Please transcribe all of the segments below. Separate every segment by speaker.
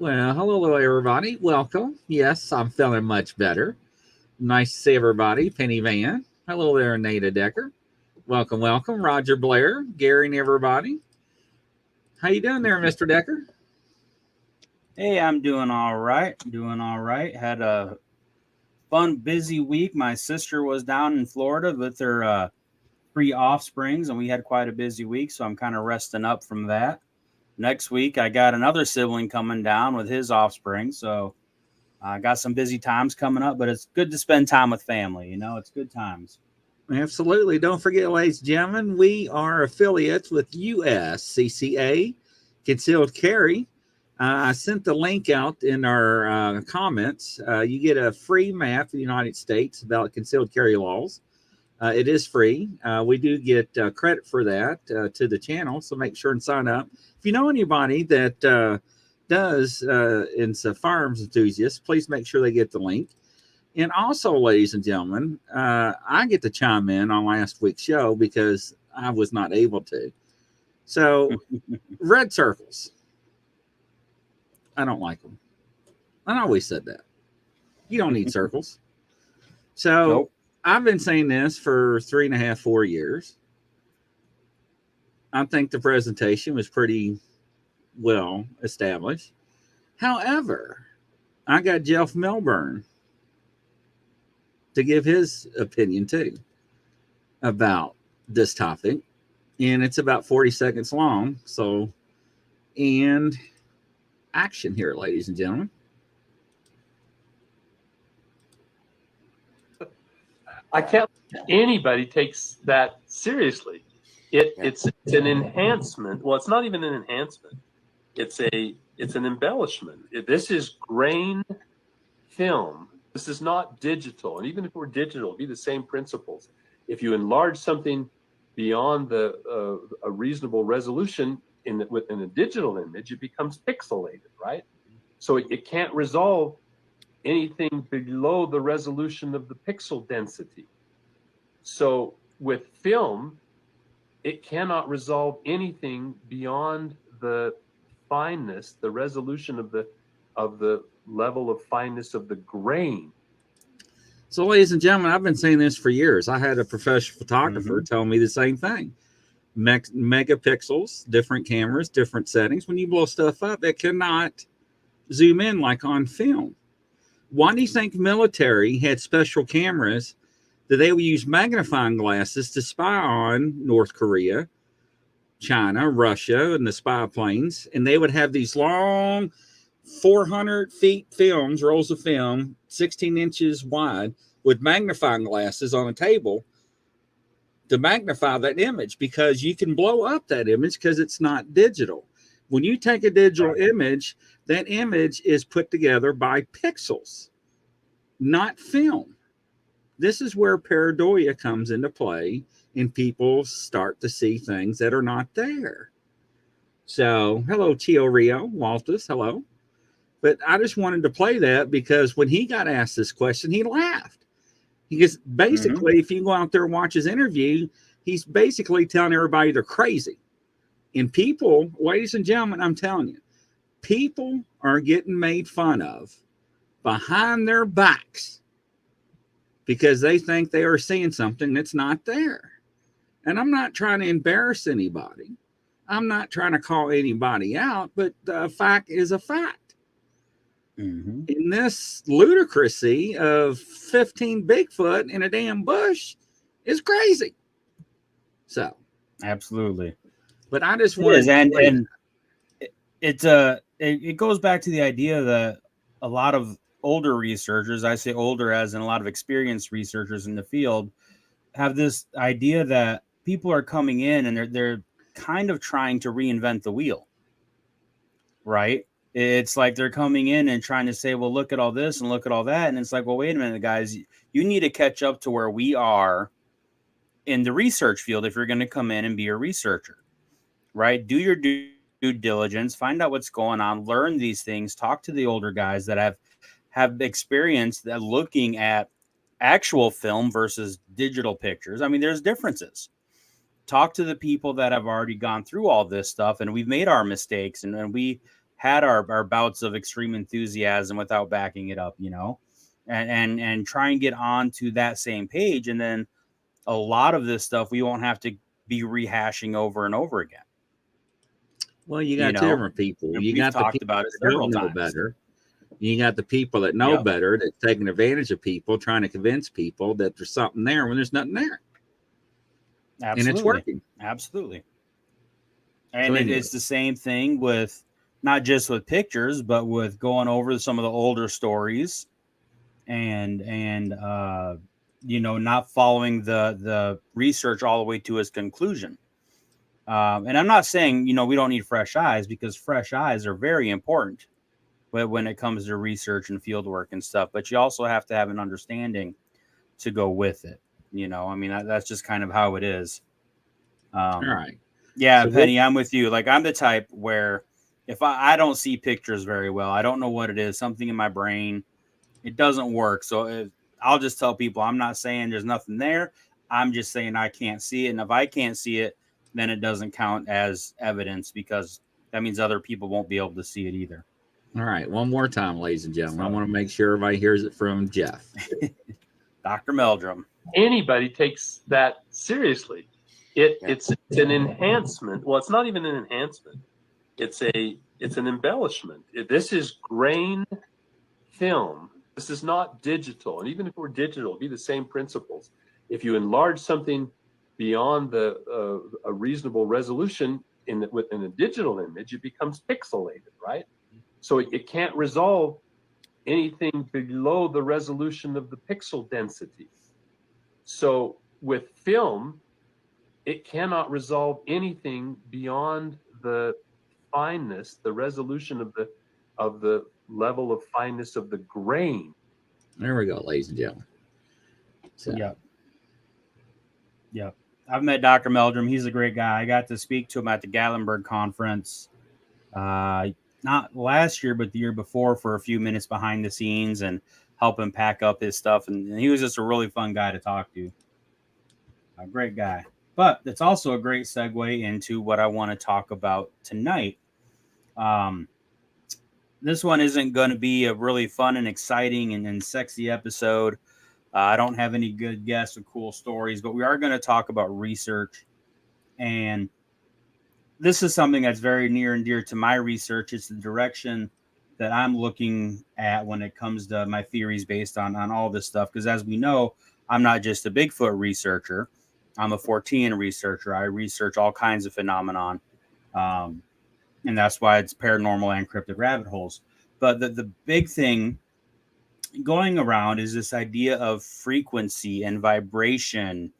Speaker 1: Well, hello, everybody. Welcome. Yes, I'm feeling much better. Nice to see everybody. Penny Van. Hello there, Nada Decker. Welcome, welcome. Roger Blair, Gary, and everybody. How you doing there, Mr. Decker?
Speaker 2: Hey, I'm doing all right. Doing all right. Had a fun, busy week. My sister was down in Florida with her three offsprings, and we had quite a busy week. So I'm kind of resting up from that. Next week, I got another sibling coming down with his offspring. So I got some busy times coming up, but it's good to spend time with family. It's good times.
Speaker 1: Absolutely. Don't forget, ladies and gentlemen, we are affiliates with USCCA, Concealed Carry. I sent the link out in our comments. You get a free map of the United States about concealed carry laws. It is free. We do get credit for that to the channel, so make sure and sign up. If you know anybody that does is a firearms enthusiast, please make sure they get the link. And also, ladies and gentlemen, I get to chime in on last week's show because I was not able to. So, red circles. I don't like them. I always said that. You don't need circles. So,
Speaker 2: Nope.
Speaker 1: I've been saying this for 3.5, 4 years. I think the presentation was pretty well established. However, I got Jeff Milburn to give his opinion too about this topic, and it's about 40 seconds long. So, and action here, ladies and gentlemen.
Speaker 3: I can't believe anybody takes that seriously. It's an enhancement. Well, it's not even an enhancement. It's an embellishment. This is grain film. This is not digital. And even if we're digital, it'd be the same principles. If you enlarge something beyond a reasonable resolution within a digital image, it becomes pixelated, right? So it can't resolve anything below the resolution of the pixel density. So with film, it cannot resolve anything beyond the fineness, the resolution of the level of fineness of the grain.
Speaker 1: So, ladies and gentlemen, I've been saying this for years. I had a professional photographer tell me the same thing. Megapixels, different cameras, different settings. When you blow stuff up, it cannot zoom in like on film. Why do you think military had special cameras that they would use magnifying glasses to spy on North Korea, China, Russia, and the spy planes? And they would have these long 400 feet films, rolls of film, 16 inches wide, with magnifying glasses on a table to magnify that image, because you can blow up that image because it's not digital. When you take a digital image, that image is put together by pixels, not film. This is where pareidolia comes into play, and people start to see things that are not there. So, hello, Chio Rio, Waltus, hello. But I just wanted to play that because when he got asked this question, he laughed. Because basically, if you go out there and watch his interview, he's basically telling everybody they're crazy. And people, ladies and gentlemen, I'm telling you, people are getting made fun of behind their backs because they think they are seeing something that's not there. And I'm not trying to embarrass anybody. I'm not trying to call anybody out, but the fact is a fact. In this ludicrousy of 15 Bigfoot in a damn bush is crazy. So,
Speaker 2: Absolutely.
Speaker 1: But I just wanted
Speaker 2: and it goes back to the idea that a lot of older researchers, I say older as in a lot of experienced researchers in the field, have this idea that people are coming in and they're kind of trying to reinvent the wheel, right? It's like they're coming in and trying to say, well, look at all this and look at all that. And it's like, well, wait a minute, guys, you need to catch up to where we are in the research field if you're going to come in and be a researcher, right? Do your due diligence, find out what's going on, learn these things, talk to the older guys that have experience that looking at actual film versus digital pictures. I mean, there's differences. Talk to the people that have already gone through all this stuff and we've made our mistakes and we had our bouts of extreme enthusiasm without backing it up, and try and get onto that same page. And then a lot of this stuff we won't have to be rehashing over and over again.
Speaker 1: Well, you got two different people.
Speaker 2: And
Speaker 1: you
Speaker 2: we've
Speaker 1: got the
Speaker 2: talked
Speaker 1: people
Speaker 2: about it
Speaker 1: that
Speaker 2: several
Speaker 1: don't know
Speaker 2: times.
Speaker 1: better. You got the people that know better, that's taking advantage of people, trying to convince people that there's something there when there's nothing there.
Speaker 2: Absolutely.
Speaker 1: And it's working.
Speaker 2: Absolutely. And
Speaker 1: So anyway.
Speaker 2: it's the same thing with not just with pictures, but with going over some of the older stories and not following the research all the way to its conclusion. And I'm not saying, we don't need fresh eyes, because fresh eyes are very important when it comes to research and field work and stuff. But you also have to have an understanding to go with it. That's just kind of how it is.
Speaker 1: All right.
Speaker 2: Yeah, so Penny, I'm with you. Like, I'm the type where if I don't see pictures very well, I don't know what it is, something in my brain, it doesn't work. So I'll just tell people, I'm not saying there's nothing there. I'm just saying I can't see it. And if I can't see it, then it doesn't count as evidence, because that means other people won't be able to see it either.
Speaker 1: All right. One more time, ladies and gentlemen. I want to make sure everybody hears it from Jeff.
Speaker 2: Dr. Meldrum.
Speaker 3: Anybody takes that seriously. It's an enhancement. Well, it's not even an enhancement. It's an embellishment. This is grain film. This is not digital. And even if we're digital, it'd be the same principles. If you enlarge something beyond a reasonable resolution within a digital image, it becomes pixelated, right? So it can't resolve anything below the resolution of the pixel density. So with film, it cannot resolve anything beyond the fineness, the resolution of the level of fineness of the grain.
Speaker 1: There we go, ladies and gentlemen. So.
Speaker 2: Yep. I've met Dr. Meldrum. He's a great guy. I got to speak to him at the Gatlinburg conference, not last year, but the year before, for a few minutes behind the scenes and help him pack up his stuff. And he was just a really fun guy to talk to. A great guy. But it's also a great segue into what I want to talk about tonight. This one isn't going to be a really fun and exciting and sexy episode. I don't have any good guests or cool stories, but we are going to talk about research. And this is something that's very near and dear to my research. It's the direction that I'm looking at when it comes to my theories based on all this stuff. Because as we know, I'm not just a Bigfoot researcher. I'm a Fortean researcher. I research all kinds of phenomenon. And that's why it's paranormal and cryptid rabbit holes. But the big thing going around is this idea of frequency and vibration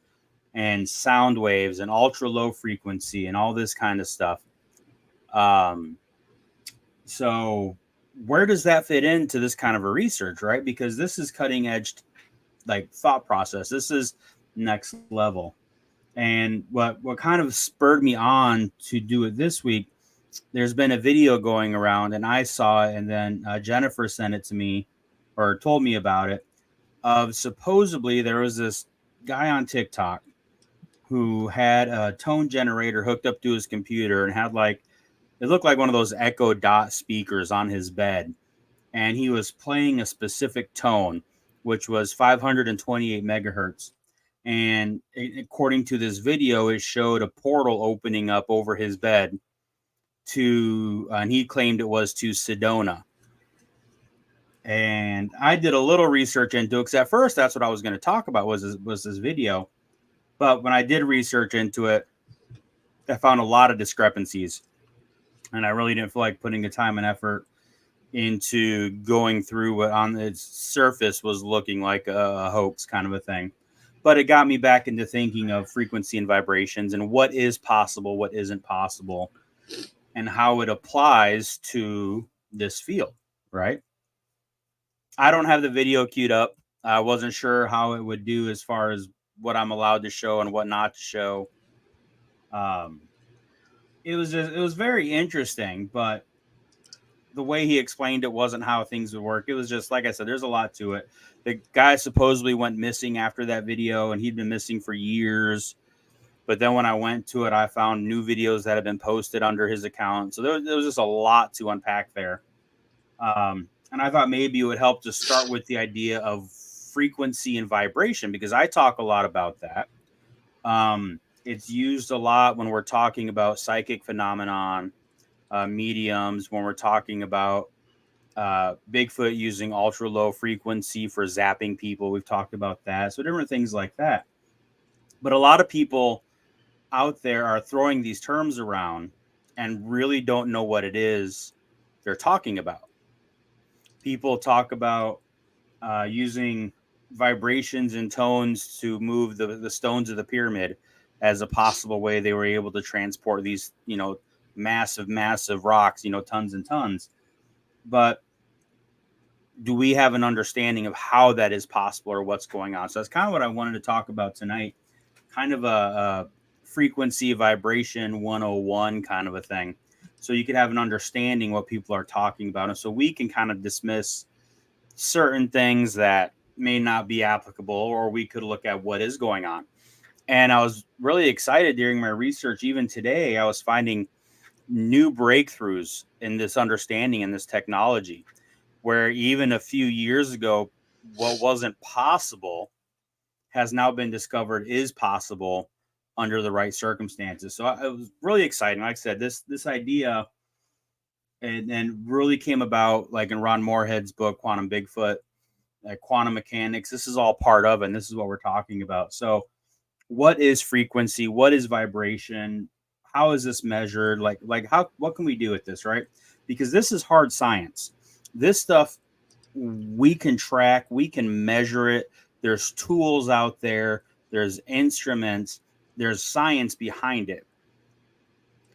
Speaker 2: and sound waves and ultra low frequency and all this kind of stuff. So where does that fit into this kind of a research, right? Because this is cutting edge, like, thought process. This is next level. And what kind of spurred me on to do it this week, there's been a video going around and I saw it, and then Jennifer sent it to me, or told me about it, of supposedly there was this guy on TikTok who had a tone generator hooked up to his computer and had, like, it looked like one of those Echo Dot speakers on his bed. And he was playing a specific tone, which was 528 megahertz. And according to this video, it showed a portal opening up over his bed and he claimed it was to Sedona. And I did a little research into it, because at first that's what I was going to talk about was this video. But when I did research into it, I found a lot of discrepancies. And I really didn't feel like putting the time and effort into going through what on its surface was looking like a hoax kind of a thing. But it got me back into thinking of frequency and vibrations and what is possible, what isn't possible, and how it applies to this field, right? I don't have the video queued up. I wasn't sure how it would do as far as what I'm allowed to show and what not to show. It was very interesting, but the way he explained it wasn't how things would work. It was just, like I said, there's a lot to it. The guy supposedly went missing after that video, and he'd been missing for years. But then when I went to it, I found new videos that had been posted under his account. So there was just a lot to unpack there. And I thought maybe it would help to start with the idea of frequency and vibration, because I talk a lot about that. It's used a lot when we're talking about psychic phenomenon, mediums, when we're talking about Bigfoot using ultra low frequency for zapping people. We've talked about that. So different things like that. But a lot of people out there are throwing these terms around and really don't know what it is they're talking about. People talk about using vibrations and tones to move the stones of the pyramid as a possible way they were able to transport these, massive rocks, tons and tons. But do we have an understanding of how that is possible or what's going on? So that's kind of what I wanted to talk about tonight. Kind of a frequency vibration 101 kind of a thing. So you can have an understanding what people are talking about. And so we can kind of dismiss certain things that may not be applicable, or we could look at what is going on. And I was really excited during my research. Even today, I was finding new breakthroughs in this understanding and this technology, where even a few years ago, what wasn't possible has now been discovered is possible under the right circumstances. So it was really exciting. Like I said, this idea and really came about like in Ron Moorhead's book, Quantum Bigfoot, quantum mechanics. This is all part of it, and this is what we're talking about. So what is frequency? What is vibration? How is this measured? What can we do with this, right? Because this is hard science. This stuff we can track, we can measure it. There's tools out there, there's instruments, there's science behind it.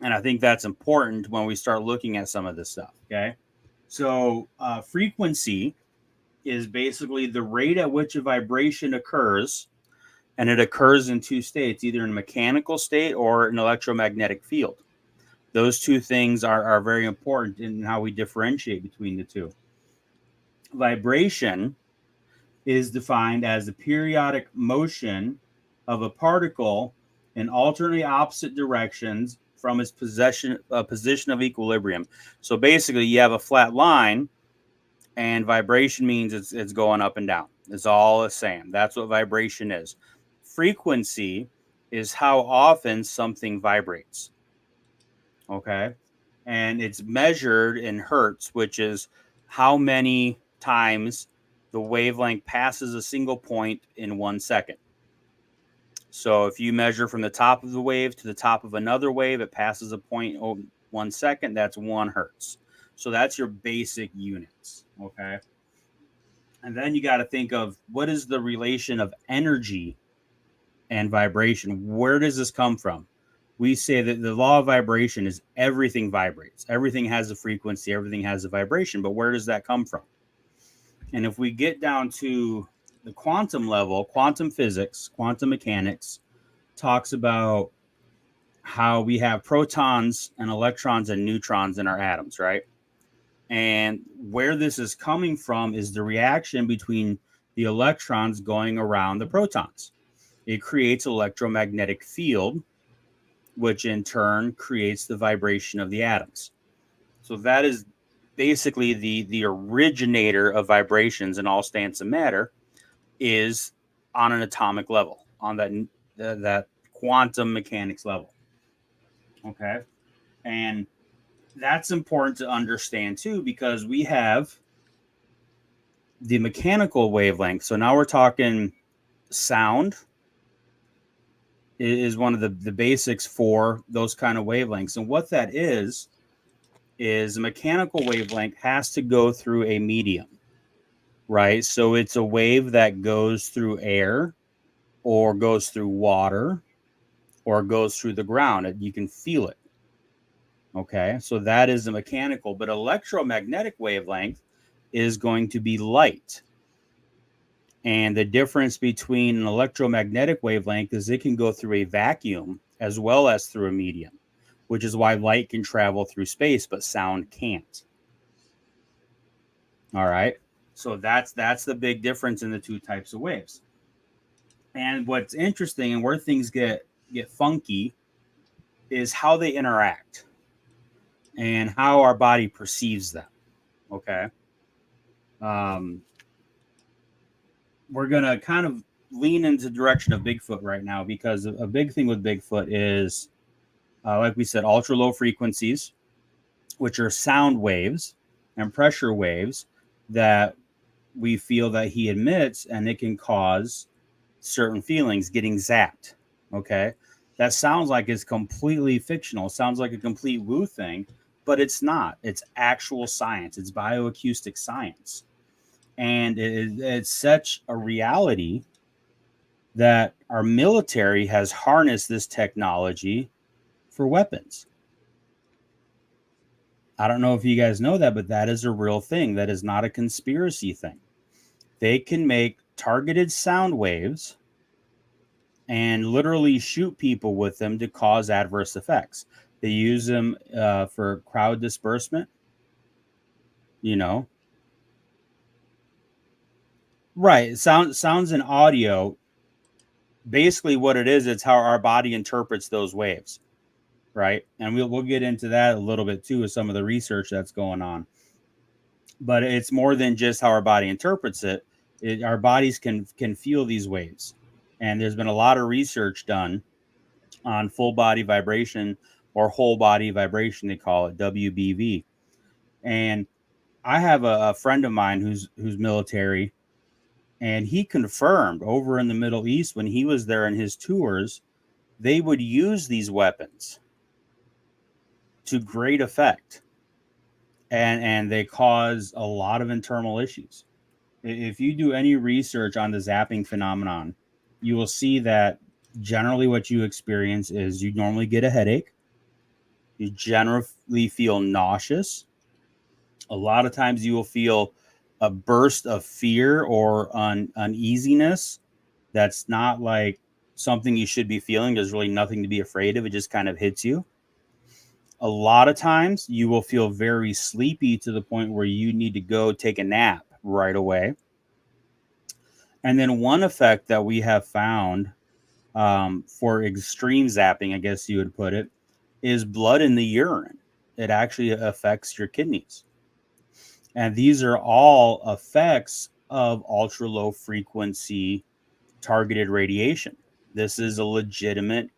Speaker 2: And I think that's important when we start looking at some of this stuff. Okay. So frequency is basically the rate at which a vibration occurs. And it occurs in two states, either in a mechanical state or an electromagnetic field. Those two things are very important in how we differentiate between the two. Vibration is defined as the periodic motion of a particle in alternately opposite directions from its position of equilibrium. So basically, you have a flat line, and vibration means it's going up and down. It's all the same. That's what vibration is. Frequency is how often something vibrates. Okay. And it's measured in hertz, which is how many times the wavelength passes a single point in 1 second. So if you measure from the top of the wave to the top of another wave, it passes a point 1 second. That's 1 hertz. So that's your basic units. Okay. And then you got to think of what is the relation of energy and vibration. Where does this come from? We say that the law of vibration is everything vibrates. Everything has a frequency. Everything has a vibration. But where does that come from? And if we get down to the quantum level, quantum physics, quantum mechanics talks about how we have protons and electrons and neutrons in our atoms, right? And where this is coming from is the reaction between the electrons going around the protons. It creates electromagnetic field, which in turn creates the vibration of the atoms. So that is basically the originator of vibrations in all stance of matter is on an atomic level, on that quantum mechanics level. Okay. And that's important to understand too, because we have the mechanical wavelength. So now we're talking sound is one of the basics for those kind of wavelengths. And what that is a mechanical wavelength has to go through a medium, right? So it's a wave that goes through air or goes through water or goes through the ground. You can feel it. Okay, so that is a mechanical, but electromagnetic wavelength is going to be light. And the difference between an electromagnetic wavelength is it can go through a vacuum as well as through a medium, which is why light can travel through space, but sound can't. All right, so that's the big difference in the two types of waves. And what's interesting and where things get get funky is how they interact and how our body perceives them. Okay. We're going to kind of lean into the direction of Bigfoot right now, because a big thing with Bigfoot is, like we said, ultra low frequencies, which are sound waves and pressure waves that we feel that he emits, and it can cause certain feelings, getting zapped. Okay. That sounds like it's completely fictional. It sounds like a complete woo thing, but it's not. It's actual science. It's bioacoustic science. And it's such a reality that our military has harnessed this technology for weapons. I don't know if you guys know that, but that is a real thing. That is not a conspiracy thing. They can make targeted sound waves and literally shoot people with them to cause adverse effects. They use them for crowd disbursement, you know. Right. Sounds and audio. Basically what it is, it's how our body interprets those waves. Right. And we'll get into that a little bit too, with some of the research that's going on. But it's more than just how our body interprets it. Our bodies can feel these waves. And there's been a lot of research done on full body vibration, or whole body vibration, they call it, WBV. And I have a friend of mine who's military, and he confirmed over in the Middle East, when he was there in his tours, they would use these weapons to great effect. And they cause a lot of internal issues. If you do any research on the zapping phenomenon, you will see that generally what you experience is you normally get a headache. You generally feel nauseous. A lot of times you will feel a burst of fear or uneasiness. That's not like something you should be feeling. There's really nothing to be afraid of. It just kind of hits you. A lot of times you will feel very sleepy to the point where you need to go take a nap right away. And then one effect that we have found for extreme zapping, I guess you would put it, is blood in the urine. It actually affects your kidneys. And these are all effects of ultra low frequency targeted radiation. This is a legitimate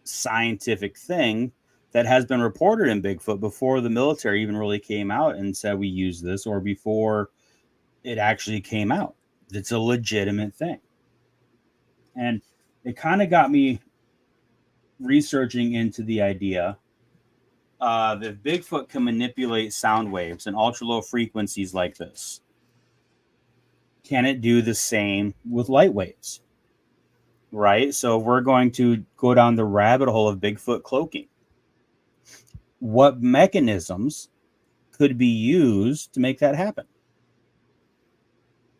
Speaker 2: scientific thing that has been reported in Bigfoot before the military even really came out and said we use this, or before it actually came out. It's a legitimate thing. And it kind of got me researching into the idea that Bigfoot can manipulate sound waves and ultra low frequencies like this. Can it do the same with light waves? Right? So we're going to go down the rabbit hole of Bigfoot cloaking. What mechanisms could be used to make that happen?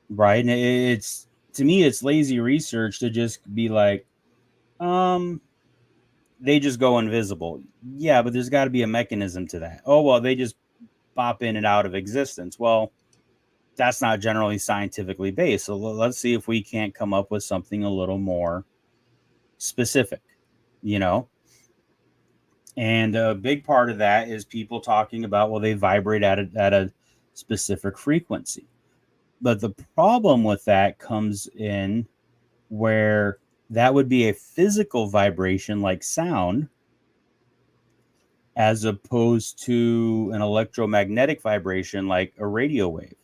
Speaker 2: Right? And it's, to me, it's lazy research to just be like, they just go invisible. Yeah, but there's got to be a mechanism to that. Oh, well, they just pop in and out of existence. Well, that's not generally scientifically based. So let's see if we can't come up with something a little more specific, you know? And a big part of that is people talking about, well, they vibrate at a specific frequency. But the problem with that comes in where that would be a physical vibration like sound, as opposed to an electromagnetic vibration like a radio wave.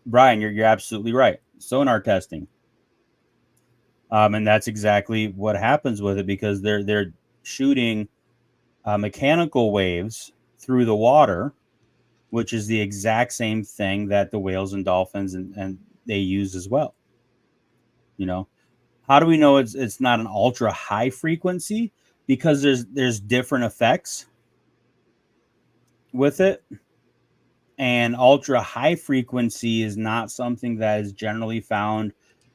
Speaker 2: Brian, you're absolutely right. Sonar testing. And that's exactly what happens with it, because they're shooting mechanical waves through the water, which is the exact same thing that the whales and dolphins and they use as well. You know, how do we know it's not an ultra high frequency? Because there's different effects with it. And ultra high frequency is not something that is generally found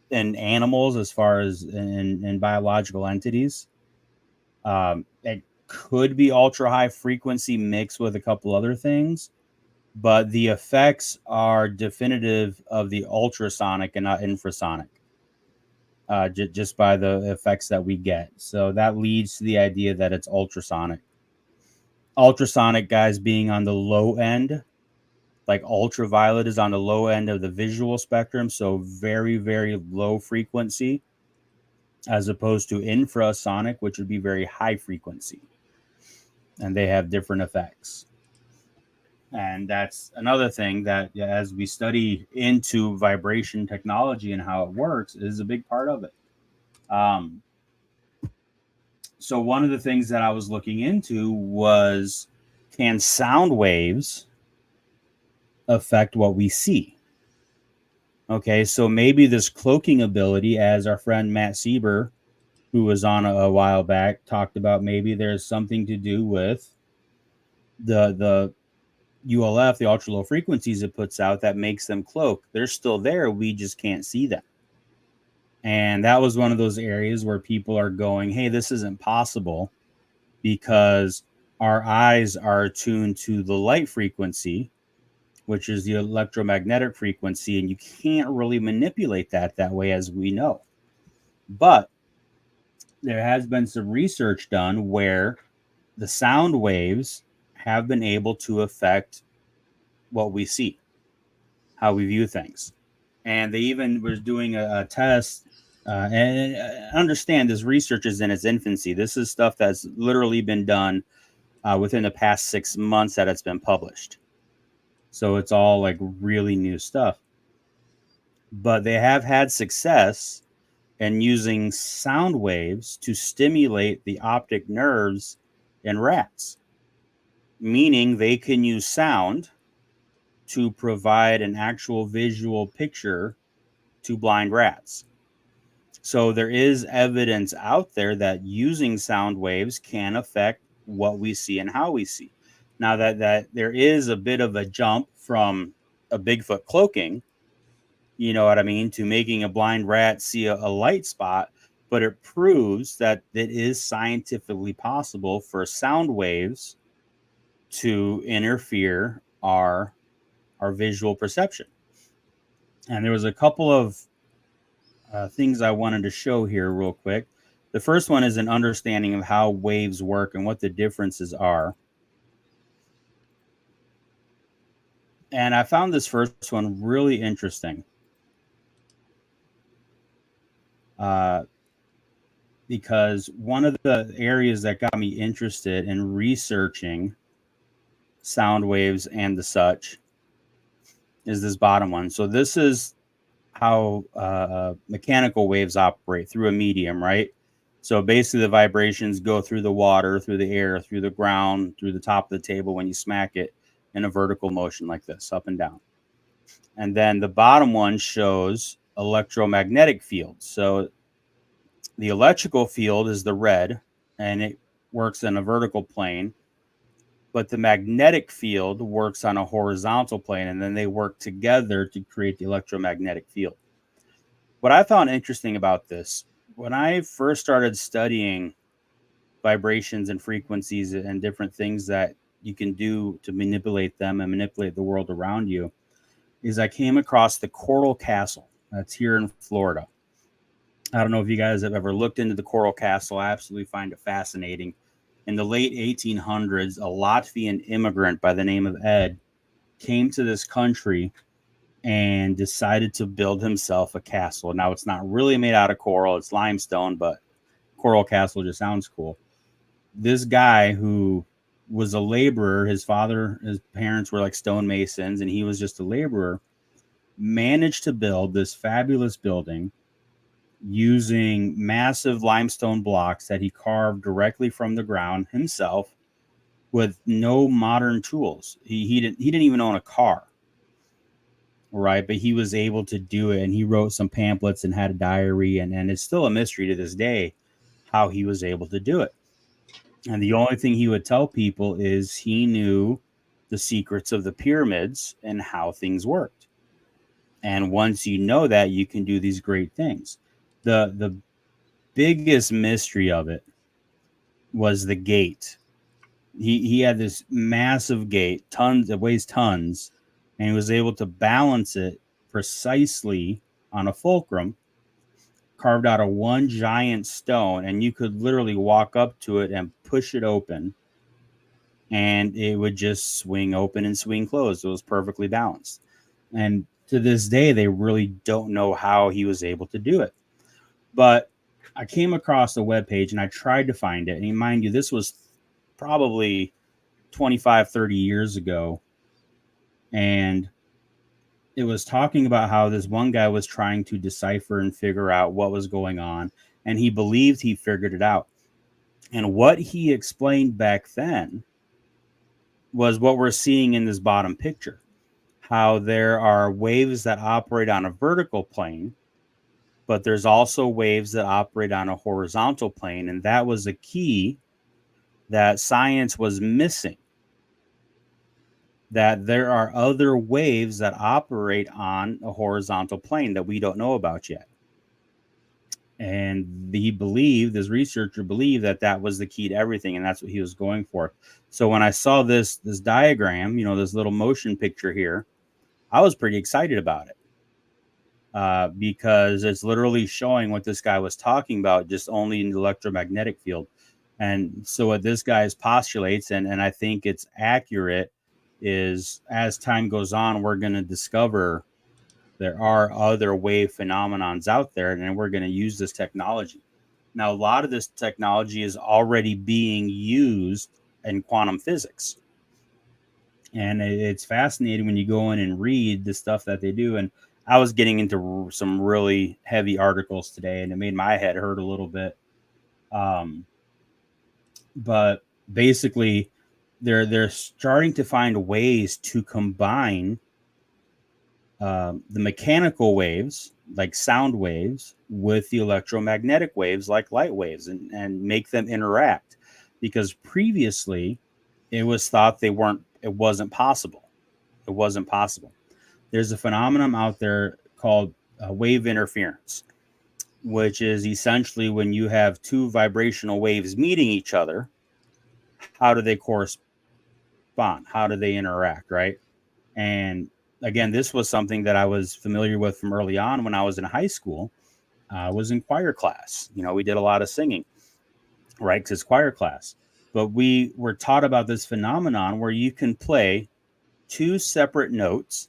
Speaker 2: in animals, as far as in biological entities. It could be ultra high frequency mixed with a couple other things, but the effects are definitive of the ultrasonic and not infrasonic. just by the effects that we get. So that leads to the idea that it's ultrasonic. Ultrasonic, guys, being on the low end, like ultraviolet is on the low end of the visual spectrum, so very, very low frequency, as opposed to infrasonic, which would be very high frequency. And they have different effects. And that's another thing that, as we study into vibration technology and how it works, is a big part of it. So one of the things that I was looking into was, can sound waves affect what we see? Okay, so maybe this cloaking ability, as our friend Matt Sieber, who was on a while back, talked about, maybe there's something to do with the ULF, the ultra low frequencies it puts out, that makes them cloak. They're still there, we just can't see them. And that was one of those areas where people are going, hey, this isn't possible, because our eyes are attuned to the light frequency, which is the electromagnetic frequency, and you can't really manipulate that way, as we know. But there has been some research done where the sound waves have been able to affect what we see, how we view things. And they even was doing a test. And understand, this research is in its infancy. This is stuff that's literally been done within the past 6 months that it's been published. So it's all like really new stuff. But they have had success in using sound waves to stimulate the optic nerves in rats, meaning they can use sound to provide an actual visual picture to blind rats. So there is evidence out there that using sound waves can affect what we see and how we see. Now that there is a bit of a jump from a Bigfoot cloaking, you know what I mean, to making a blind rat see a light spot, but it proves that it is scientifically possible for sound waves to interfere our visual perception. And there was a couple of things I wanted to show here real quick. The first one is an understanding of how waves work and what the differences are. And I found this first one really interesting. Because one of the areas that got me interested in researching sound waves and the such is this bottom one. So this is how mechanical waves operate through a medium, right? So basically the vibrations go through the water, through the air, through the ground, through the top of the table when you smack it in a vertical motion like this, up and down. And then the bottom one shows electromagnetic fields. So the electrical field is the red, and it works in a vertical plane, but the magnetic field works on a horizontal plane, and then they work together to create the electromagnetic field. What I found interesting about this, when I first started studying vibrations and frequencies and different things that you can do to manipulate them and manipulate the world around you, is I came across the Coral Castle. That's here in Florida. I don't know if you guys have ever looked into the Coral Castle. I absolutely find it fascinating. In the late 1800s, a Latvian immigrant by the name of Ed came to this country and decided to build himself a castle. Now, it's not really made out of coral. It's limestone, but Coral Castle just sounds cool. This guy, who was a laborer, his parents were like stonemasons, and he was just a laborer, managed to build this fabulous building using massive limestone blocks that he carved directly from the ground himself with no modern tools. He didn't even own a car, right? But he was able to do it, and he wrote some pamphlets and had a diary, and it's still a mystery to this day how he was able to do it. And the only thing he would tell people is he knew the secrets of the pyramids and how things worked. And once you know that, you can do these great things. The biggest mystery of it was the gate. He had this massive gate, it weighs tons, and he was able to balance it precisely on a fulcrum, carved out of one giant stone, and you could literally walk up to it and push it open, and it would just swing open and swing closed. It was perfectly balanced. And to this day, they really don't know how he was able to do it. But I came across the webpage and I tried to find it. And mind you, this was probably 25, 30 years ago. And it was talking about how this one guy was trying to decipher and figure out what was going on. And he believed he figured it out. And what he explained back then was what we're seeing in this bottom picture. How there are waves that operate on a vertical plane, but there's also waves that operate on a horizontal plane. And that was a key that science was missing. That there are other waves that operate on a horizontal plane that we don't know about yet. And this researcher believed that that was the key to everything. And that's what he was going for. So when I saw this diagram, this little motion picture here, I was pretty excited about it because it's literally showing what this guy was talking about, just only in the electromagnetic field. And so what this guy postulates, and I think it's accurate, is as time goes on, we're going to discover there are other wave phenomenons out there, and we're going to use this technology. Now, a lot of this technology is already being used in quantum physics. And it's fascinating when you go in and read the stuff that they do. And I was getting into some really heavy articles today, and it made my head hurt a little bit. But basically, they're starting to find ways to combine the mechanical waves, like sound waves, with the electromagnetic waves, like light waves, and make them interact. Because previously, it was thought it wasn't possible. It wasn't possible. There's a phenomenon out there called wave interference, which is essentially when you have two vibrational waves meeting each other, how do they correspond? How do they interact, right? And again, this was something that I was familiar with from early on when I was in high school. I was in choir class. We did a lot of singing, right? Because it's choir class. But we were taught about this phenomenon where you can play two separate notes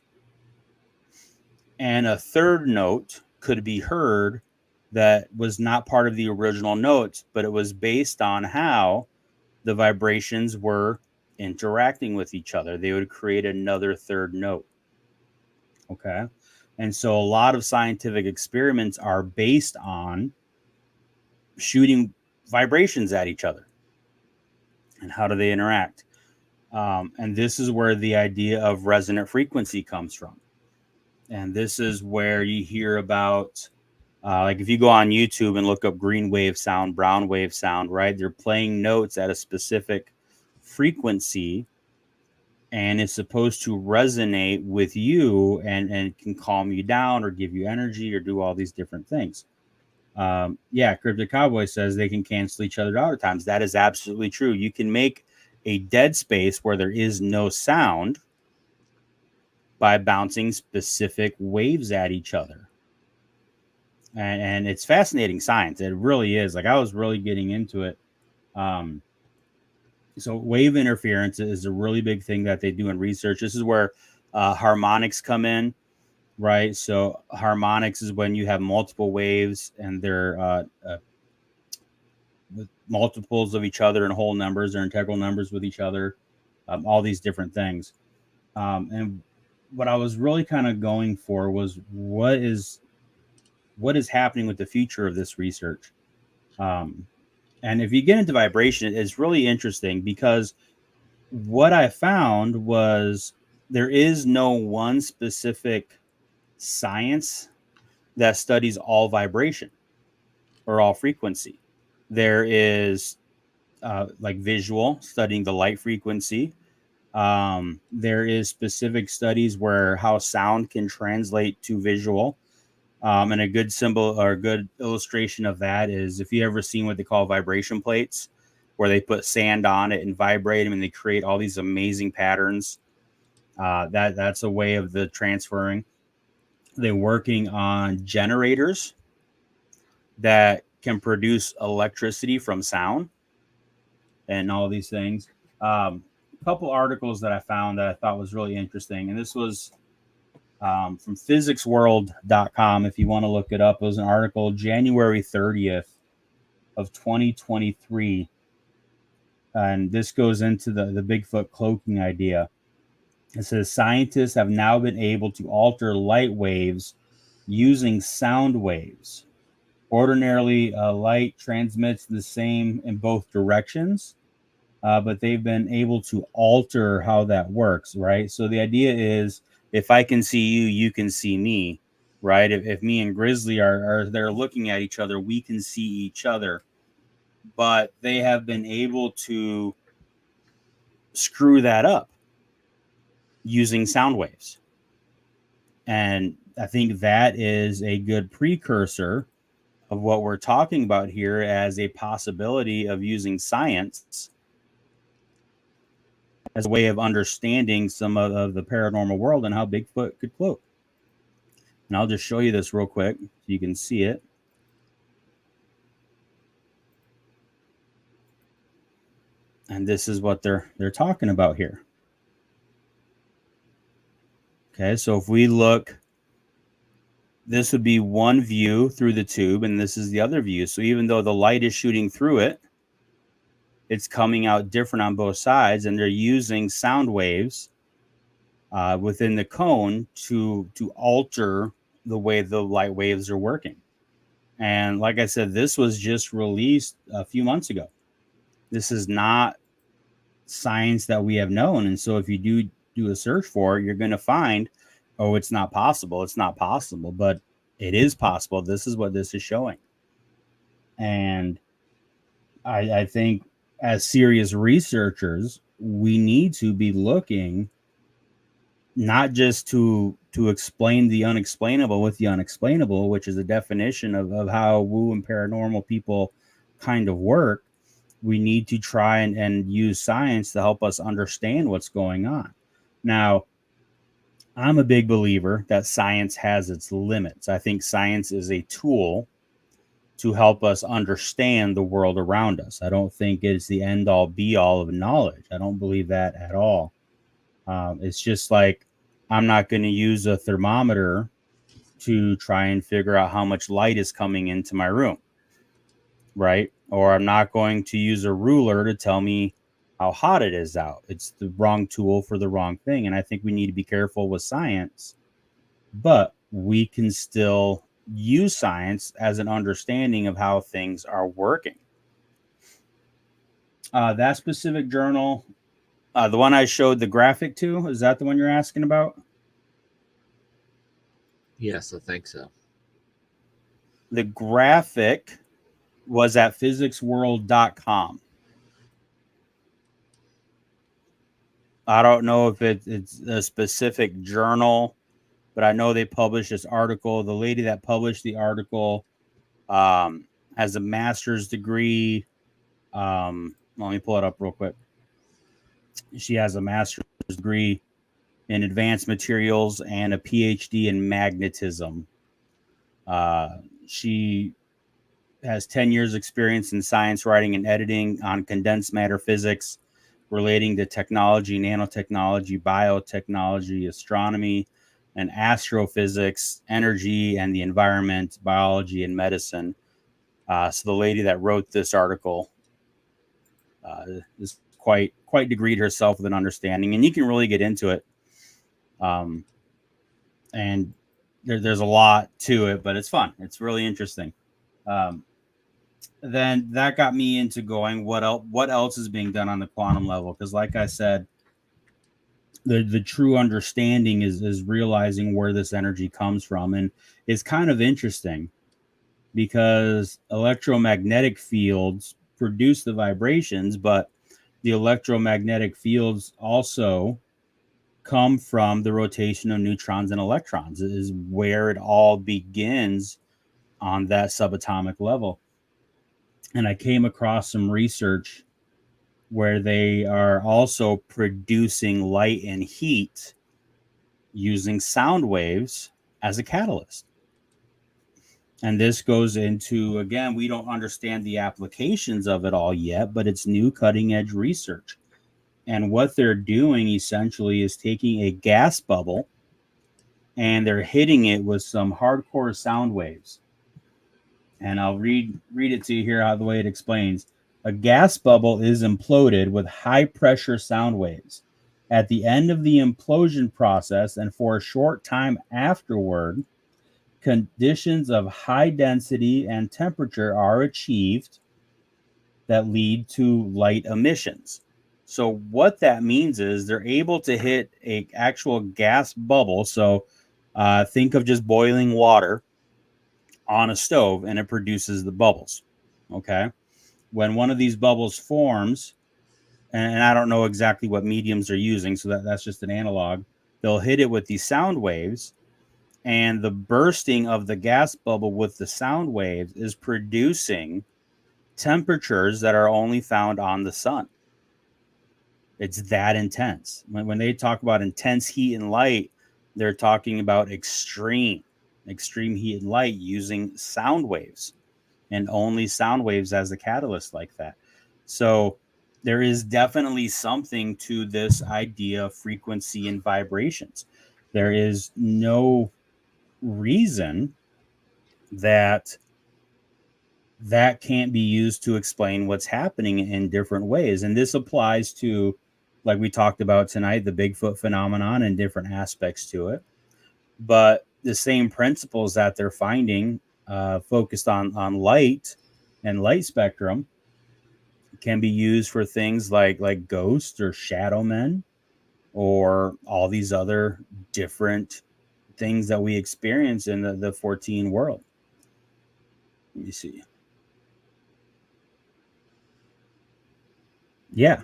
Speaker 2: and a third note could be heard that was not part of the original notes, but it was based on how the vibrations were interacting with each other. They would create another third note. Okay. And so a lot of scientific experiments are based on shooting vibrations at each other. And how do they interact? And this is where the idea of resonant frequency comes from. And this is where you hear about, like if you go on YouTube and look up green wave sound, brown wave sound, right? They're playing notes at a specific frequency, and it's supposed to resonate with you and can calm you down or give you energy or do all these different things. Cryptid Cowboy says they can cancel each other out at times. That is absolutely true. You can make a dead space where there is no sound by bouncing specific waves at each other. And it's fascinating science. It really is. Like I was really getting into it. So wave interference is a really big thing that they do in research. This is where harmonics come in, right? So harmonics is when you have multiple waves and they're with multiples of each other and whole numbers or integral numbers with each other, all these different things. And what I was really kind of going for was what is happening with the future of this research. And if you get into vibration, it's really interesting because what I found was there is no one specific science that studies all vibration or all frequency. There is like visual, studying the light frequency. There is specific studies where how sound can translate to visual. And a good symbol or a good illustration of that is if you ever seen what they call vibration plates, where they put sand on it and vibrate them and they create all these amazing patterns. That's a way of the transferring. They're working on generators that can produce electricity from sound and all these things. A couple articles that I found that I thought was really interesting, and this was from physicsworld.com. If you want to look it up, it was an article January 30th of 2023, and this goes into the Bigfoot cloaking idea. It says scientists have now been able to alter light waves using sound waves. Ordinarily, light transmits the same in both directions, but they've been able to alter how that works, right? So the idea is, if I can see you, you can see me, right? If me and Grizzly are there looking at each other, we can see each other. But they have been able to screw that up using sound waves. And I think that is a good precursor of what we're talking about here as a possibility of using science as a way of understanding some of the paranormal world and how Bigfoot could cloak. And I'll just show you this real quick so you can see it. And this is what they're talking about here. Okay, so if we look, this would be one view through the tube, and this is the other view. So even though the light is shooting through it, it's coming out different on both sides, and they're using sound waves within the cone to alter the way the light waves are working. And like I said, this was just released a few months ago. This is not science that we have known. And so if you do a search for it, you're going to find, oh, it's not possible. It's not possible, but it is possible. This is what this is showing. And I think as serious researchers, we need to be looking not just to explain the unexplainable with the unexplainable, which is a definition of how woo and paranormal people kind of work. We need to try and use science to help us understand what's going on. Now, I'm a big believer that science has its limits. I think science is a tool to help us understand the world around us. I don't think it's the end all be all of knowledge. I don't believe that at all. It's just like, I'm not going to use a thermometer to try and figure out how much light is coming into my room, right? Or I'm not going to use a ruler to tell me how hot it is out. It's the wrong tool for the wrong thing. And I think we need to be careful with science, but we can still use science as an understanding of how things are working. That specific journal, the one I showed the graphic to, is that the one you're asking about?
Speaker 1: Yes, I think so.
Speaker 2: The graphic was at physicsworld.com. I don't know if it's a specific journal, but I know they published this article. The lady that published the article has a master's degree. Let me pull it up real quick. She has a master's degree in advanced materials and a PhD in magnetism. She has 10 years experience in science writing and editing on condensed matter physics relating to technology, nanotechnology, biotechnology, astronomy, and astrophysics, energy and the environment, biology, and medicine. So the lady that wrote this article is quite degreed herself with an understanding, and you can really get into it. And there's a lot to it, but it's fun. It's really interesting. Then that got me into going, what else is being done on the quantum level? Because like I said, the true understanding is realizing where this energy comes from. And it's kind of interesting because electromagnetic fields produce the vibrations, but the electromagnetic fields also come from the rotation of neutrons and electrons. It is where it all begins on that subatomic level. And I came across some research where they are also producing light and heat using sound waves as a catalyst. And this goes into, again, we don't understand the applications of it all yet, but it's new cutting edge research. And what they're doing essentially is taking a gas bubble and they're hitting it with some hardcore sound waves. And I'll read it to you here how the way it explains. A gas bubble is imploded with high pressure sound waves. At the end of the implosion process and for a short time afterward, conditions of high density and temperature are achieved that lead to light emissions. So what that means is they're able to hit a actual gas bubble. So think of just boiling water on a stove and it produces the bubbles. Okay. When one of these bubbles forms, and I don't know exactly what mediums they're using, so that's just an analog, they'll hit it with these sound waves, and the bursting of the gas bubble with the sound waves is producing temperatures that are only found on the sun. It's that intense. When they talk about intense heat and light, they're talking about extreme heat and light using sound waves, and only sound waves as a catalyst like that. So there is definitely something to this idea of frequency and vibrations. There is no reason that can't be used to explain what's happening in different ways. And this applies to, like we talked about tonight, the Bigfoot phenomenon and different aspects to it. But the same principles that they're finding focused on light and light spectrum can be used for things like ghosts or shadow men or all these other different things that we experience in the 14 world. Let me see. Yeah,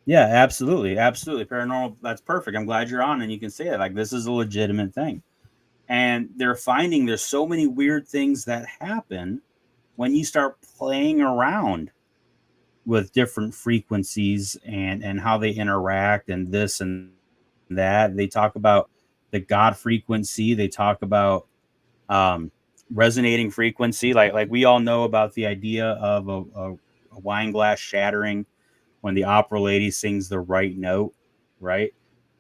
Speaker 2: absolutely. Paranormal, that's perfect. I'm glad you're on and you can say it. Like, this is a legitimate thing. And they're finding there's so many weird things that happen when you start playing around with different frequencies and how they interact and this and that. They talk about the God frequency. They talk about resonating frequency. Like we all know about the idea of a wine glass shattering when the opera lady sings the right note, right?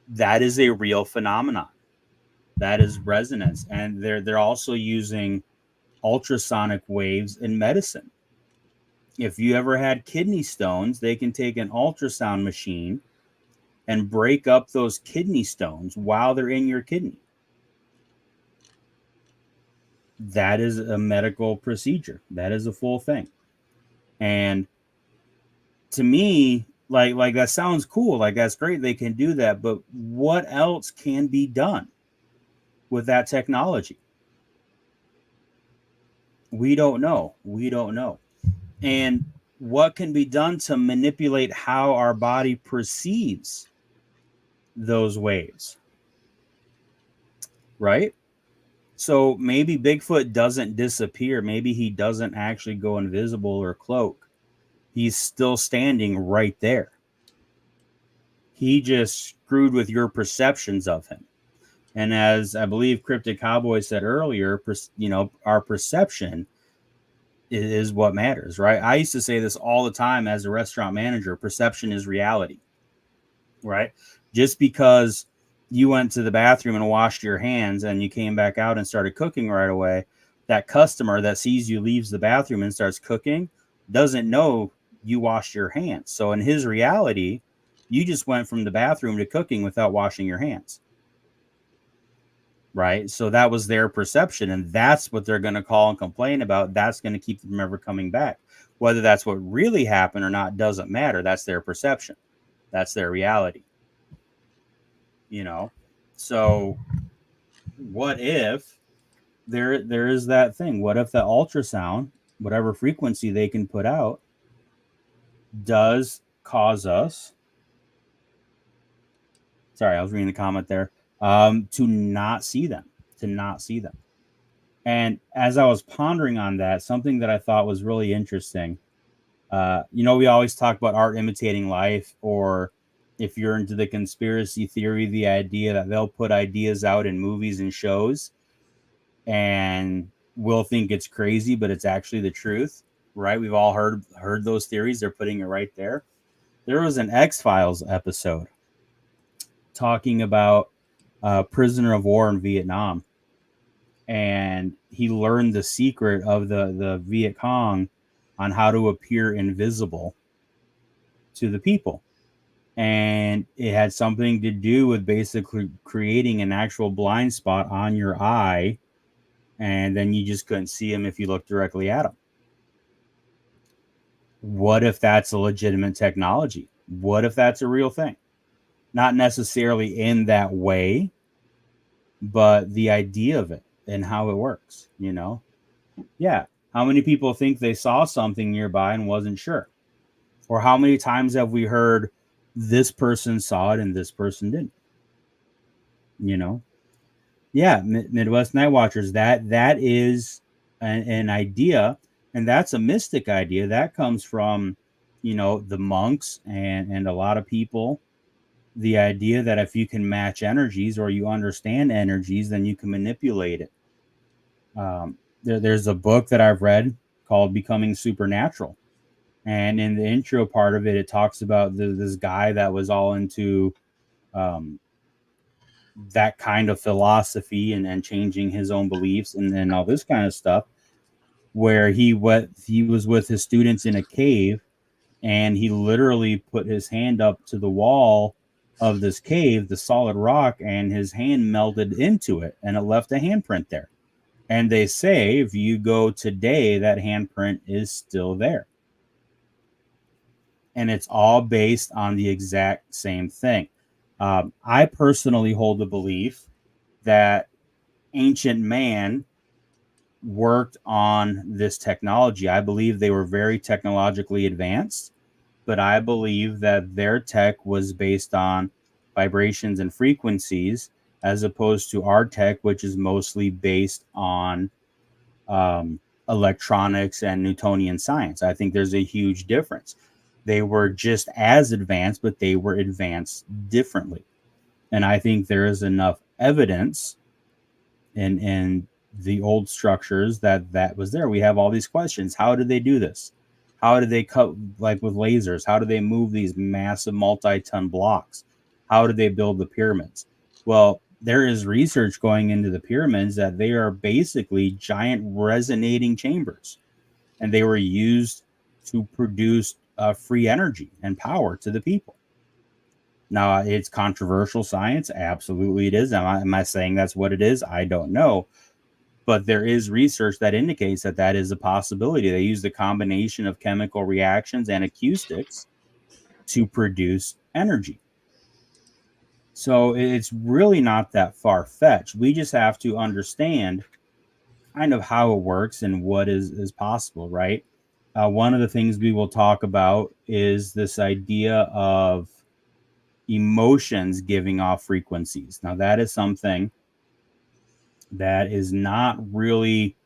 Speaker 2: That is a real phenomenon. That is resonance. And they're also using ultrasonic waves in medicine. If you ever had kidney stones, they can take an ultrasound machine and break up those kidney stones while they're in your kidney. That is a medical procedure. That is a full thing. And to me, like that sounds cool. Like, that's great. They can do that. But what else can be done with that technology? We don't know. And what can be done to manipulate how our body perceives those waves? Right? So maybe Bigfoot doesn't disappear. Maybe he doesn't actually go invisible or cloak. He's still standing right there. He just screwed with your perceptions of him. And as I believe Cryptid Cowboy said earlier, our perception is what matters, right? I used to say this all the time as a restaurant manager: perception is reality, right? Just because you went to the bathroom and washed your hands and you came back out and started cooking right away, that customer that sees you leaves the bathroom and starts cooking doesn't know you washed your hands. So in his reality, you just went from the bathroom to cooking without washing your hands. Right? So that was their perception, and that's what they're going to call and complain about. That's going to keep them ever coming back. Whether that's what really happened or not doesn't matter. That's their perception. That's their reality. So what if there is that thing? What if the ultrasound, whatever frequency they can put out, does cause us, sorry, I was reading the comment there, to not see them. And as I was pondering on that, something that I thought was really interesting, we always talk about art imitating life, or if you're into the conspiracy theory, the idea that they'll put ideas out in movies and shows. and we'll think it's crazy, but it's actually the truth, right? We've all heard those theories. They're putting it right there. There was an X-Files episode talking about a prisoner of war in Vietnam, and he learned the secret of the Viet Cong on how to appear invisible to the people. And it had something to do with basically creating an actual blind spot on your eye, and then you just couldn't see him if you looked directly at him. What if that's a legitimate technology? What if that's a real thing? Not necessarily in that way, but the idea of it and how it works, you know? Yeah. How many people think they saw something nearby and wasn't sure? Or how many times have we heard this person saw it and this person didn't? You know? Yeah, Midwest Night Watchers, that is an idea, and that's a mystic idea that comes from, you know, the monks and a lot of people. The idea that if you can match energies or you understand energies, then you can manipulate it. There's a book that I've read called Becoming Supernatural, and in the intro part of it, it talks about this guy that was all into that kind of philosophy and changing his own beliefs and all this kind of stuff, where he was with his students in a cave, and he literally put his hand up to the wall of this cave, the solid rock, and his hand melted into it, and it left a handprint there. And they say if you go today, that handprint is still there. And it's all based on the exact same thing. I personally hold the belief that ancient man worked on this technology. I believe they were very technologically advanced, but I believe that their tech was based on vibrations and frequencies, as opposed to our tech, which is mostly based on electronics and Newtonian science. I think there's a huge difference. They were just as advanced, but they were advanced differently. And I think there is enough evidence in the old structures that was there. We have all these questions. How did they do this? How did they cut, like with lasers? How do they move these massive multi-ton blocks? How did they build the pyramids? Well, there is research going into the pyramids that they are basically giant resonating chambers, and they were used to produce free energy and power to the people. Now, it's controversial science. Absolutely it is. Am I saying that's what it is? I don't know. But there is research that indicates that is a possibility. They use the combination of chemical reactions and acoustics to produce energy. So it's really not that far-fetched. We just have to understand kind of how it works and what is possible, right? One of the things we will talk about is this idea of emotions giving off frequencies. Now, that is something that is not really,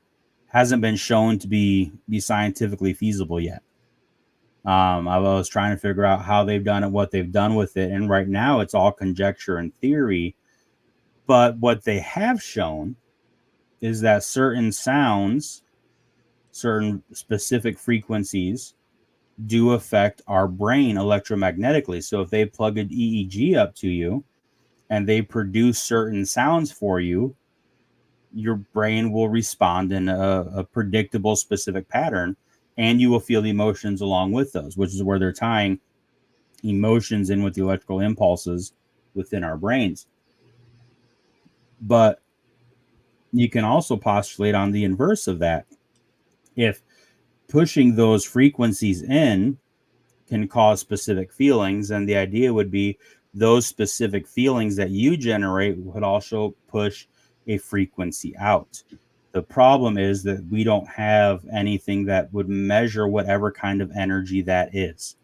Speaker 2: hasn't been shown to be scientifically feasible yet. I was trying to figure out how they've done it, what they've done with it, and right now it's all conjecture and theory. But what they have shown is that certain sounds, certain specific frequencies, do affect our brain electromagnetically. So if they plug an EEG up to you and they produce certain sounds for you, your brain will respond in a predictable, specific pattern, and you will feel the emotions along with those, which is where they're tying emotions in with the electrical impulses within our brains. But you can also postulate on the inverse of that. If pushing those frequencies in can cause specific feelings, and the idea would be those specific feelings that you generate would also push a frequency out. The problem is that we don't have anything that would measure whatever kind of energy that is,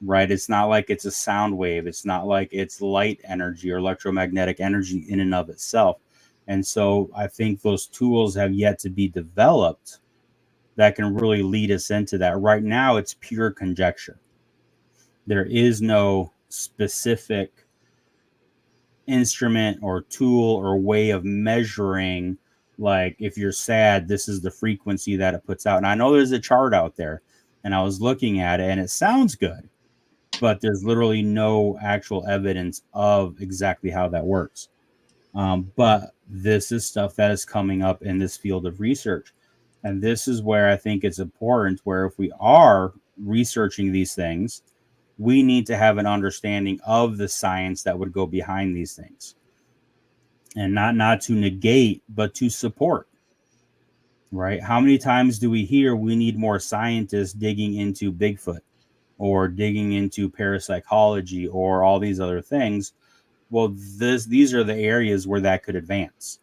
Speaker 2: right? It's not like it's a sound wave. It's not like it's light energy or electromagnetic energy in and of itself. And so I think those tools have yet to be developed that can really lead us into that. Right now, it's pure conjecture. There is no specific instrument or tool or way of measuring Like if you're sad, this is the frequency that it puts out. And I know there's a chart out there, and I was looking at it and it sounds good, but there's literally no actual evidence of exactly how that works. But this is stuff that is coming up in this field of research. And this is where I think it's important, where if we are researching these things, we need to have an understanding of the science that would go behind these things. And not to negate, but to support. Right? How many times do we hear we need more scientists digging into Bigfoot or digging into parapsychology or all these other things? Well, these are the areas where that could advance.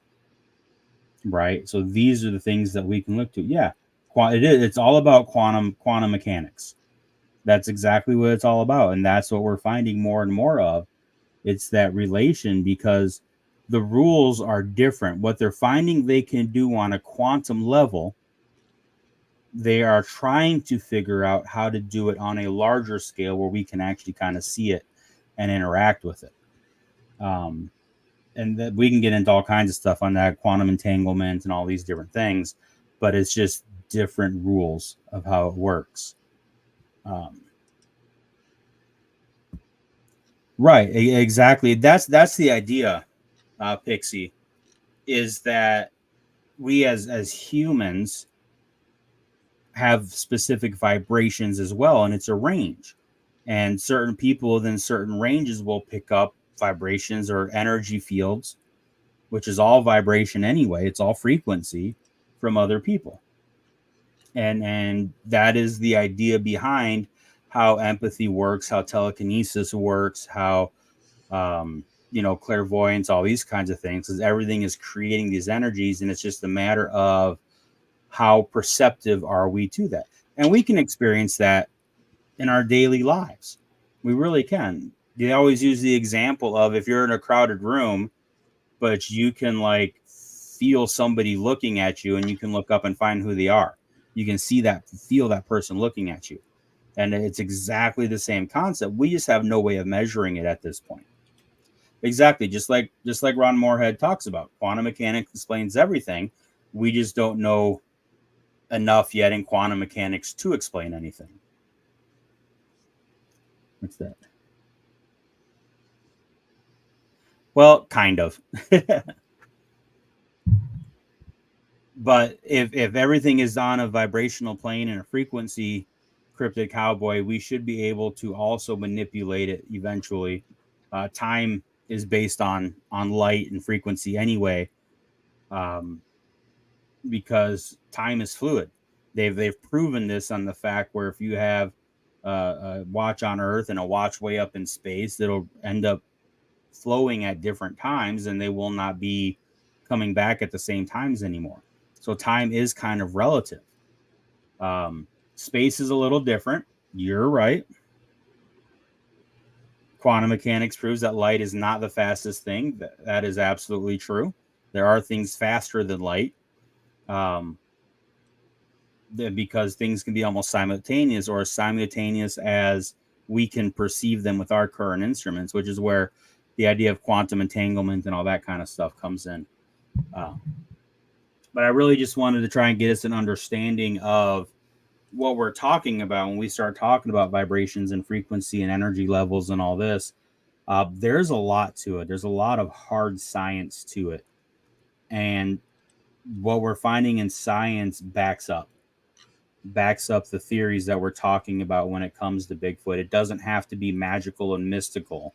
Speaker 2: Right? So these are the things that we can look to. Yeah. It's all about quantum mechanics. That's exactly what it's all about. And that's what we're finding more and more of. It's that relation, because the rules are different. What they're finding they can do on a quantum level, they are trying to figure out how to do it on a larger scale where we can actually kind of see it and interact with it. And that we can get into all kinds of stuff on that, quantum entanglement and all these different things, but it's just different rules of how it works. Right, exactly. That's the idea, Pixie, is that we as humans have specific vibrations as well, and it's a range. And certain people within certain ranges will pick up vibrations or energy fields, which is all vibration anyway. It's all frequency from other people. And that is the idea behind how empathy works, how telekinesis works, how clairvoyance, all these kinds of things, because everything is creating these energies, and it's just a matter of how perceptive are we to that. And we can experience that in our daily lives. We really can. They always use the example of if you're in a crowded room, but you can like feel somebody looking at you, and you can look up and find who they are. You can feel that person looking at you. And it's exactly the same concept. We just have no way of measuring it at this point. Exactly. Just like Ron Moorhead talks about. Quantum mechanics explains everything. We just don't know enough yet in quantum mechanics to explain anything. What's that? Well, kind of. But if everything is on a vibrational plane and a frequency, Cryptid Cowboy, we should be able to also manipulate it eventually. Time is based on light and frequency anyway, because time is fluid. They've proven this on the fact where if you have a watch on Earth and a watch way up in space, it'll end up flowing at different times, and they will not be coming back at the same times anymore. So time is kind of relative. Space is a little different. You're right. Quantum mechanics proves that light is not the fastest thing. That is absolutely true. There are things faster than light, because things can be almost simultaneous, or as simultaneous as we can perceive them with our current instruments, which is where the idea of quantum entanglement and all that kind of stuff comes in. But I really just wanted to try and get us an understanding of what we're talking about when we start talking about vibrations and frequency and energy levels and all this. There's a lot to it. There's a lot of hard science to it. And what we're finding in science backs up the theories that we're talking about when it comes to Bigfoot. It doesn't have to be magical and mystical.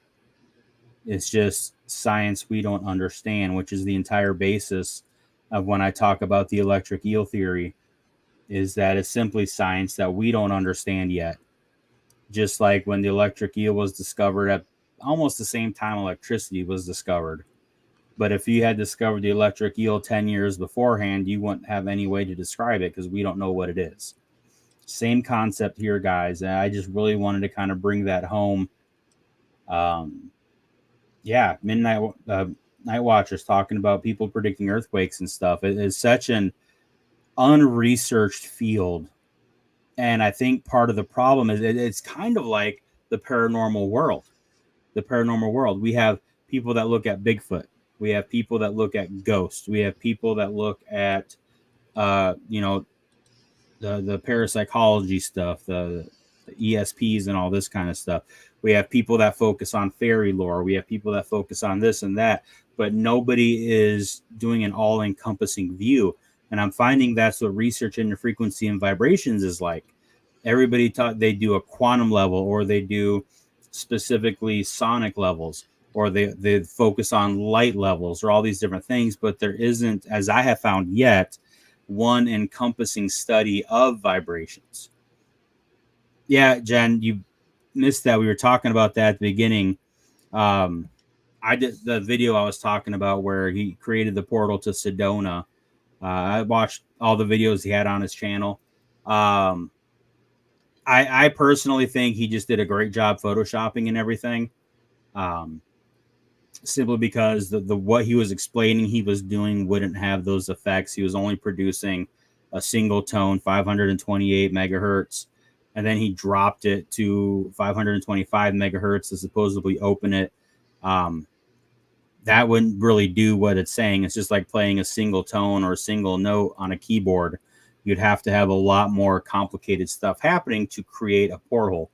Speaker 2: It's just science we don't understand, which is the entire basis of when I talk about the electric eel theory, is that it's simply science that we don't understand yet. Just like when the electric eel was discovered at almost the same time electricity was discovered. But if you had discovered the electric eel 10 years beforehand, you wouldn't have any way to describe it because we don't know what it is. Same concept here, guys. And I just really wanted to kind of bring that home. Midnight Night Watchers talking about people predicting earthquakes and stuff. It is such an unresearched field. And I think part of the problem is it's kind of like the paranormal world. We have people that look at Bigfoot, We have people that look at ghosts. We have people that look at, you know, the parapsychology stuff, the ESPs and all this kind of stuff. We have people that focus on fairy lore. We have people that focus on this and that, but nobody is doing an all-encompassing view. And I'm finding that's what research into frequency and vibrations is like. Everybody thought they do a quantum level, or they do specifically sonic levels, or they focus on light levels, or all these different things, but there isn't, as I have found yet, one encompassing study of vibrations. Yeah, Jen, you missed that. We were talking about that at the beginning. I did the video I was talking about where he created the portal to Sedona. I watched all the videos he had on his channel. I personally think he just did a great job photoshopping and everything. Simply because the what he was explaining he was doing wouldn't have those effects. He was only producing a single tone, 528 megahertz, and then he dropped it to 525 megahertz to supposedly open it. That wouldn't really do what it's saying. It's just like playing a single tone or a single note on a keyboard. You'd have to have a lot more complicated stuff happening to create a portal.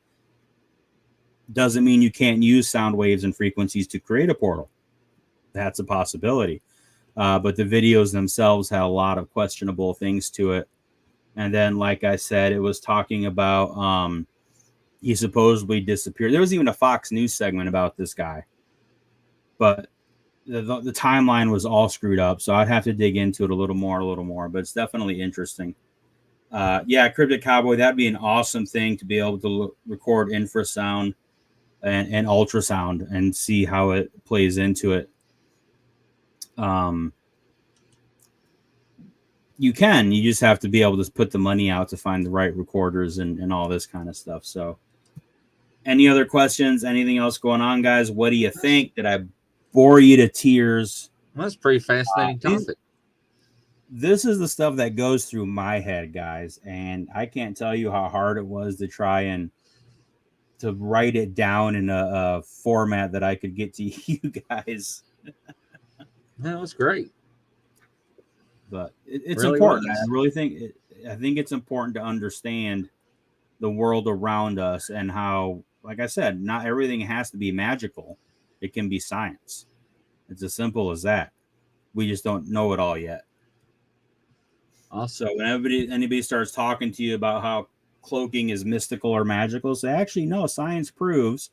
Speaker 2: Doesn't mean you can't use sound waves and frequencies to create a portal. That's a possibility. But the videos themselves had a lot of questionable things to it. And then, like I said, it was talking about he supposedly disappeared. There was even a Fox News segment about this guy. But the timeline was all screwed up. So I'd have to dig into it a little more. But it's definitely interesting. Yeah, Cryptid Cowboy, that'd be an awesome thing to be able to record infrasound and ultrasound and see how it plays into it. You just have to be able to put the money out to find the right recorders and all this kind of stuff. So any other questions, anything else going on, guys? What do you think? Did I bore you to tears?
Speaker 1: Well, that's pretty fascinating topic.
Speaker 2: This is the stuff that goes through my head, guys. And I can't tell you how hard it was to try and to write it down in a format that I could get to you guys.
Speaker 1: That was great.
Speaker 2: But it's
Speaker 1: really
Speaker 2: important.
Speaker 1: Was.
Speaker 2: I really think I think it's important to understand the world around us and how, like I said, not everything has to be magical. It can be science. It's as simple as that. We just don't know it all yet. Also, when anybody starts talking to you about how cloaking is mystical or magical, say, actually, no, science proves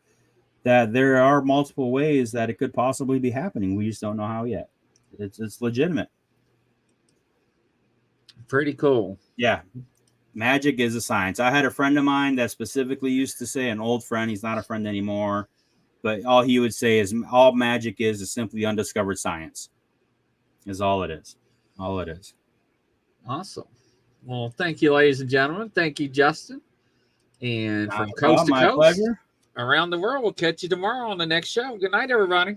Speaker 2: that there are multiple ways that it could possibly be happening. We just don't know how yet. It's legitimate.
Speaker 1: Pretty cool.
Speaker 2: Yeah. Magic is a science. I had a friend of mine that specifically used to say, an old friend, he's not a friend anymore, but all he would say is all magic is simply undiscovered science. Is all it is. All it is.
Speaker 1: Awesome. Well, thank you, ladies and gentlemen. Thank you, Justin. And from coast to coast,
Speaker 2: pleasure.
Speaker 1: around the world, we'll catch you tomorrow on the next show. Good night, everybody.